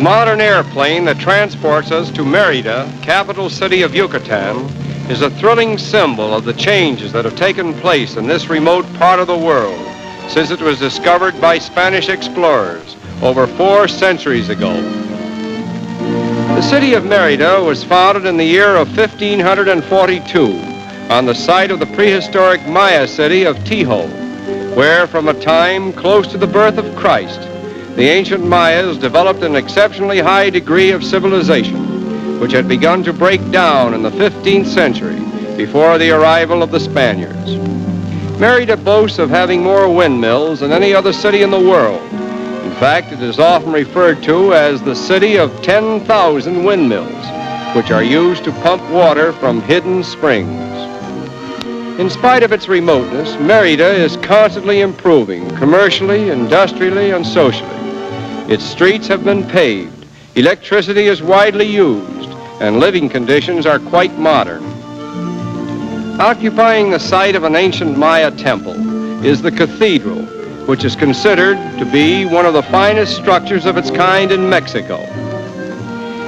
modern airplane that transports us to Mérida, capital city of Yucatan, is a thrilling symbol of the changes that have taken place in this remote part of the world since it was discovered by Spanish explorers over 4 centuries ago. The city of Mérida was founded in the year of 1542 on the site of the prehistoric Maya city of Tijo, where from a time close to the birth of Christ, the ancient Mayas developed an exceptionally high degree of civilization, which had begun to break down in the 15th century before the arrival of the Spaniards. Mérida boasts of having more windmills than any other city in the world. In fact, it is often referred to as the city of 10,000 windmills, which are used to pump water from hidden springs. In spite of its remoteness, Mérida is constantly improving commercially, industrially, and socially. Its streets have been paved, electricity is widely used, and living conditions are quite modern. Occupying the site of an ancient Maya temple is the Cathedral, which is considered to be one of the finest structures of its kind in Mexico.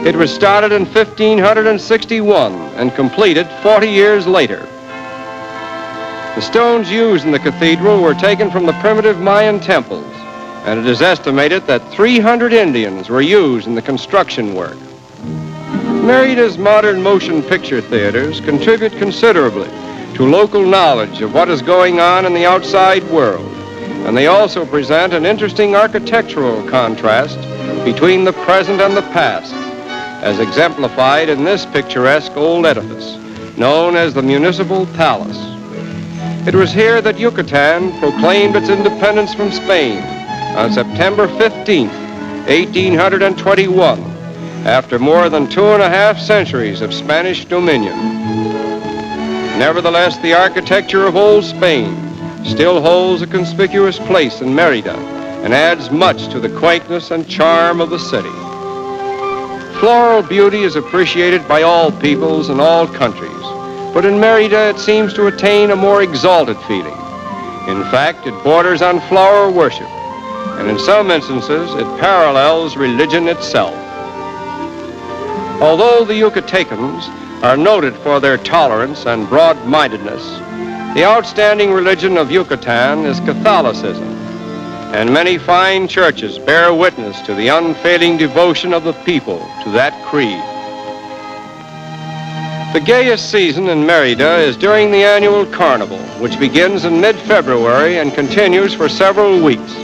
It was started in 1561 and completed 40 years later. The stones used in the cathedral were taken from the primitive Mayan temples, and it is estimated that 300 Indians were used in the construction work. Mérida's modern motion picture theaters contribute considerably to local knowledge of what is going on in the outside world, and they also present an interesting architectural contrast between the present and the past, as exemplified in this picturesque old edifice, known as the Municipal Palace. It was here that Yucatan proclaimed its independence from Spain on September 15, 1821, after more than 2.5 centuries of Spanish dominion. Nevertheless, the architecture of old Spain still holds a conspicuous place in Mérida and adds much to the quaintness and charm of the city. Floral beauty is appreciated by all peoples and all countries, but in Mérida it seems to attain a more exalted feeling. In fact, it borders on flower worship, and in some instances it parallels religion itself. Although the Yucatecans are noted for their tolerance and broad-mindedness, the outstanding religion of Yucatan is Catholicism, and many fine churches bear witness to the unfailing devotion of the people to that creed. The gayest season in Mérida is during the annual carnival, which begins in mid-February and continues for several weeks.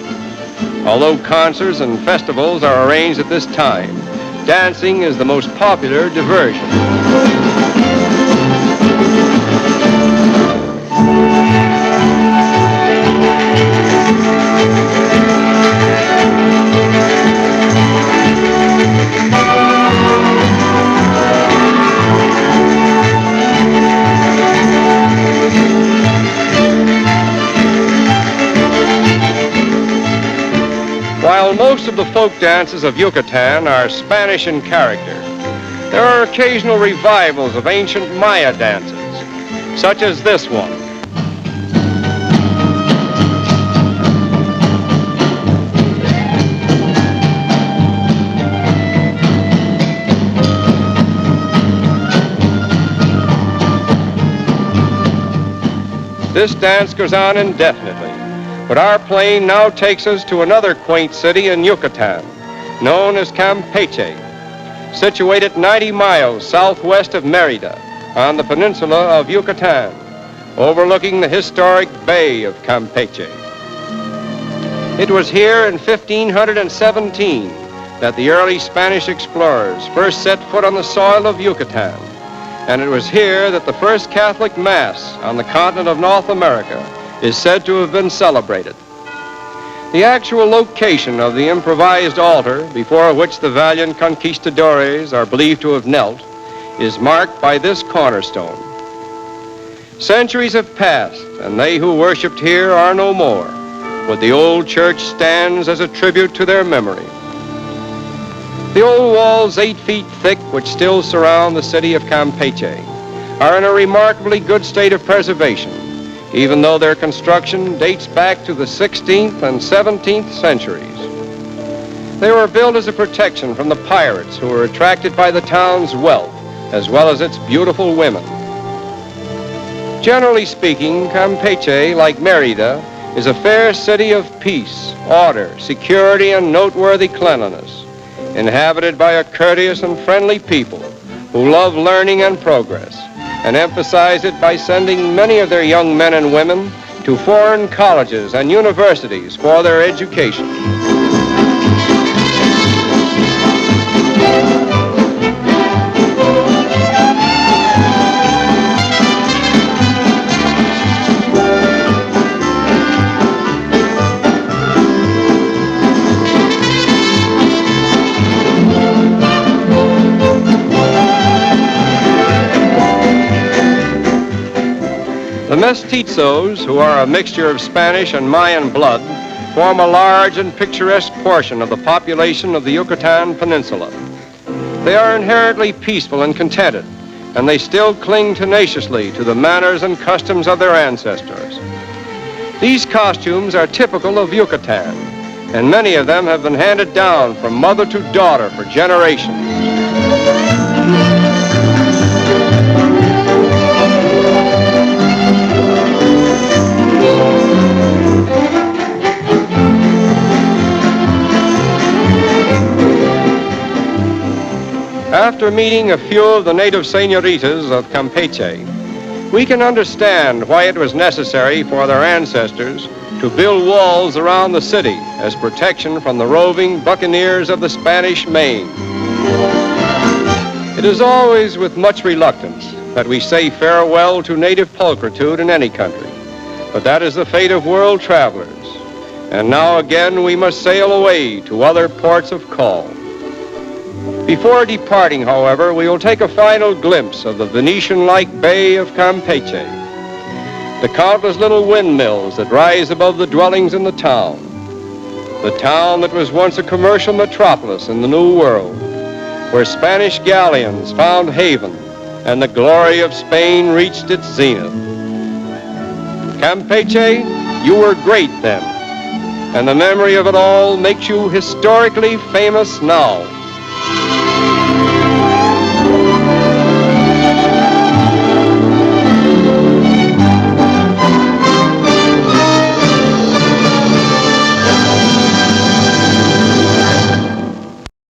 Although concerts and festivals are arranged at this time, dancing is the most popular diversion. While most of the folk dances of Yucatan are Spanish in character, there are occasional revivals of ancient Maya dances, such as this one. This dance goes on indefinitely, but our plane now takes us to another quaint city in Yucatan, known as Campeche, situated 90 miles southwest of Mérida on the peninsula of Yucatan, overlooking the historic Bay of Campeche. It was here in 1517 that the early Spanish explorers first set foot on the soil of Yucatan, and it was here that the first Catholic Mass on the continent of North America is said to have been celebrated. The actual location of the improvised altar before which the valiant conquistadores are believed to have knelt is marked by this cornerstone. Centuries have passed, and they who worshipped here are no more, but the old church stands as a tribute to their memory. The old walls 8 feet thick which still surround the city of Campeche are in a remarkably good state of preservation, even though their construction dates back to the 16th and 17th centuries. They were built as a protection from the pirates who were attracted by the town's wealth, as well as its beautiful women. Generally speaking, Campeche, like Mérida, is a fair city of peace, order, security, and noteworthy cleanliness, inhabited by a courteous and friendly people who love learning and progress, and emphasize it by sending many of their young men and women to foreign colleges and universities for their education. The mestizos, who are a mixture of Spanish and Mayan blood, form a large and picturesque portion of the population of the Yucatan Peninsula. They are inherently peaceful and contented, and they still cling tenaciously to the manners and customs of their ancestors. These costumes are typical of Yucatan, and many of them have been handed down from mother to daughter for generations. After meeting a few of the native senoritas of Campeche, we can understand why it was necessary for their ancestors to build walls around the city as protection from the roving buccaneers of the Spanish Main. It is always with much reluctance that we say farewell to native pulchritude in any country, but that is the fate of world travelers, and now again we must sail away to other ports of call. Before departing, however, we will take a final glimpse of the Venetian-like Bay of Campeche, the countless little windmills that rise above the dwellings in the town that was once a commercial metropolis in the New World, where Spanish galleons found haven and the glory of Spain reached its zenith. Campeche, you were great then, and the memory of it all makes you historically famous now.